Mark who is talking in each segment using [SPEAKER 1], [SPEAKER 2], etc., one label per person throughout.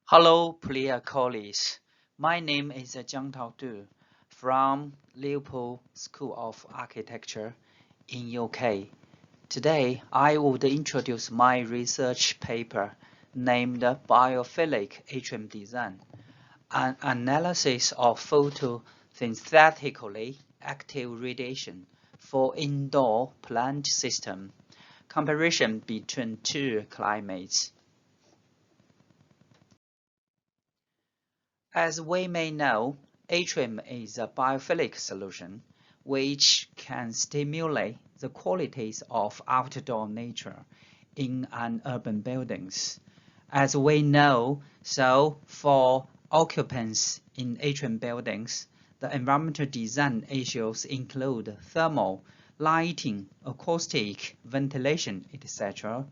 [SPEAKER 1] Hello, dear colleagues. My name is Jiang Du from Liverpool School of Architecture in UK. Today, I would introduce my research paper named Biophilic Atrium Design, an analysis of photosynthetically active radiation for indoor plant system, comparison between two climates. As we may know, Atrium is a biophilic solution which can stimulate the qualities of outdoor nature in an urban buildings. As we know, so for occupants in atrium buildings, the environmental design issues include thermal, lighting, acoustic, ventilation, etc.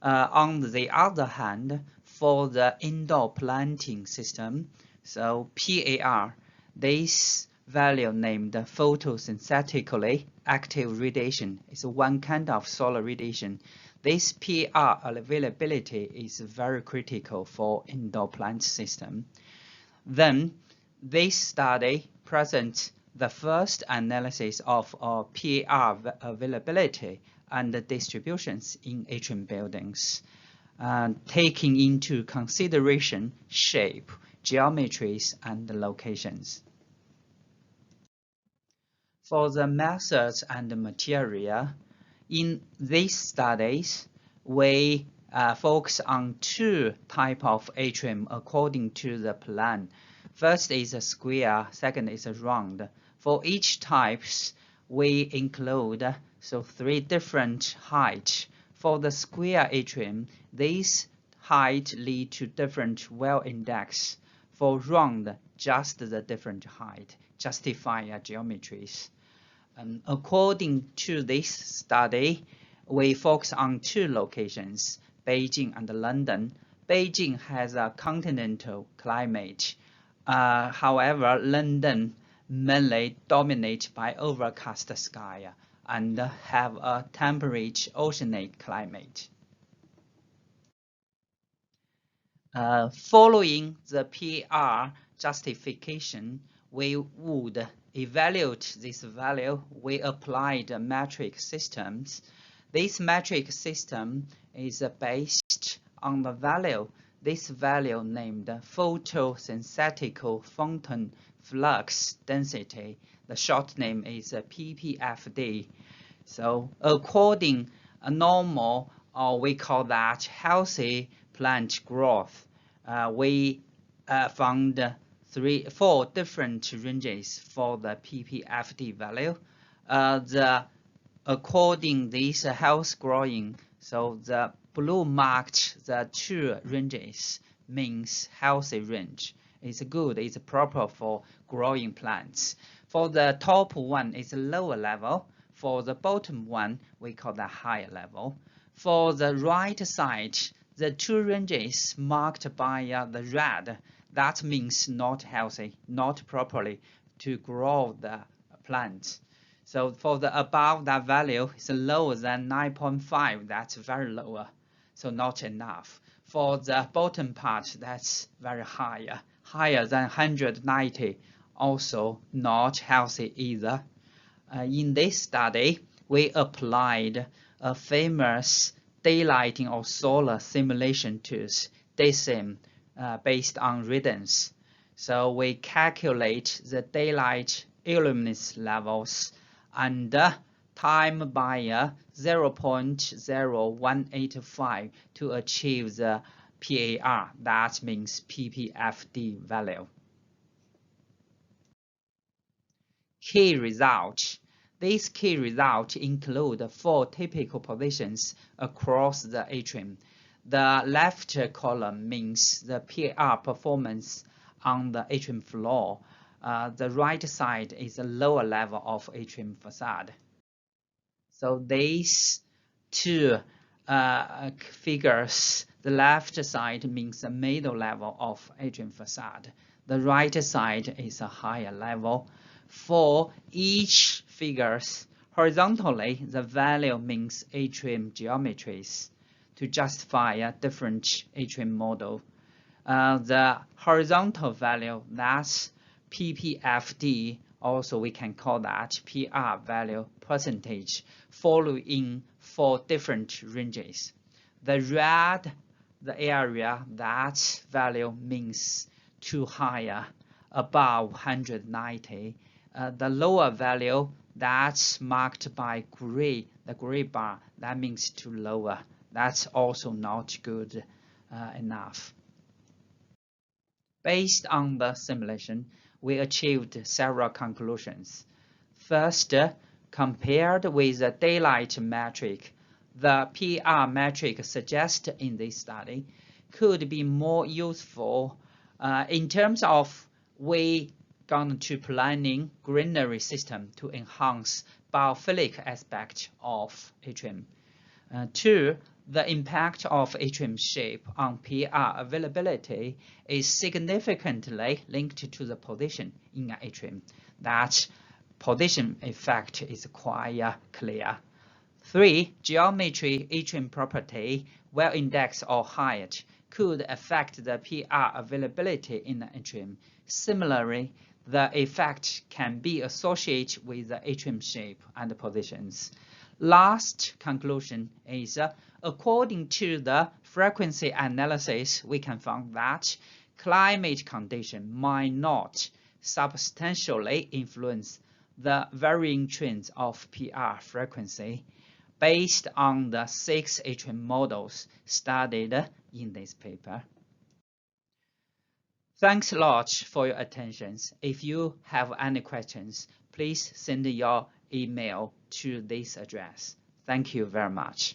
[SPEAKER 1] On the other hand, for the indoor planting system, so PAR, this value named photosynthetically active radiation is one kind of solar radiation. This PAR availability is very critical for indoor plant system. Then, this study presents the first analysis of PAR availability and distributions in atrium buildings, taking into consideration shape, geometries, and locations. For the methods and material, in these studies, we focus on two types of atrium according to the plan. First is a square, second is a round. For each types, we include three different heights. For the square atrium, these height lead to different well index. For round, just the different height justify geometries. According to this study, we focus on two locations, Beijing and London. Beijing has a continental climate. However, London mainly dominated by overcast sky and have a temperate oceanic climate. Following the PR justification, we would evaluate this value. We applied metric systems. This metric system is based on the value. This value named photosynthetical photon flux density. The short name is PPFD. So according a normal, or we call that healthy plant growth, we found four different ranges for the PPFD value. According this health growing, so the blue marked the two ranges means healthy range. It's good, it's proper for growing plants. For the top one, it's lower level. For the bottom one, we call the higher level. For the right side, the two ranges marked by the red, that means not healthy, not properly to grow the plant. So for the above that value is lower than 9.5, that's very lower, so not enough. For the bottom part, that's very high, higher than 190, also not healthy either. In this study, we applied a famous daylighting or solar simulation tools, DaySim, based on radons. So we calculate the daylight illuminance levels and time by 0.0185 to achieve the PAR, that means PPFD value. Key results. These key results include four typical positions across the atrium. The left column means the PR performance on the atrium floor. The right side is the lower level of atrium facade. So these two figures, the left side means the middle level of atrium facade. The right side is a higher level. For each figures, horizontally, the value means atrium geometries to justify a different atrium model. The horizontal value, that's PPFD, also we can call that PR value percentage, following 4 different ranges. The red, the area that value means too higher, above 190. The lower value that's marked by gray, the gray bar, that means too lower. That's also not good enough. Based on the simulation, we achieved several conclusions. First, compared with the daylight metric, the PR metric suggested in this study could be more useful in terms of we going to planning greenery system to enhance biophilic aspect of Atrium. 2, the impact of Atrium shape on PR availability is significantly linked to the position in Atrium. That position effect is quite clear. 3, geometry Atrium property, well indexed or height, could affect the PR availability in the Atrium. Similarly, the effect can be associated with the Atrium shape and positions. Last conclusion is, according to the frequency analysis, we can find that climate condition might not substantially influence the varying trends of PR frequency based on the 6 Atrium models studied in this paper. Thanks a lot for your attention. If you have any questions, please send your email to this address. Thank you very much.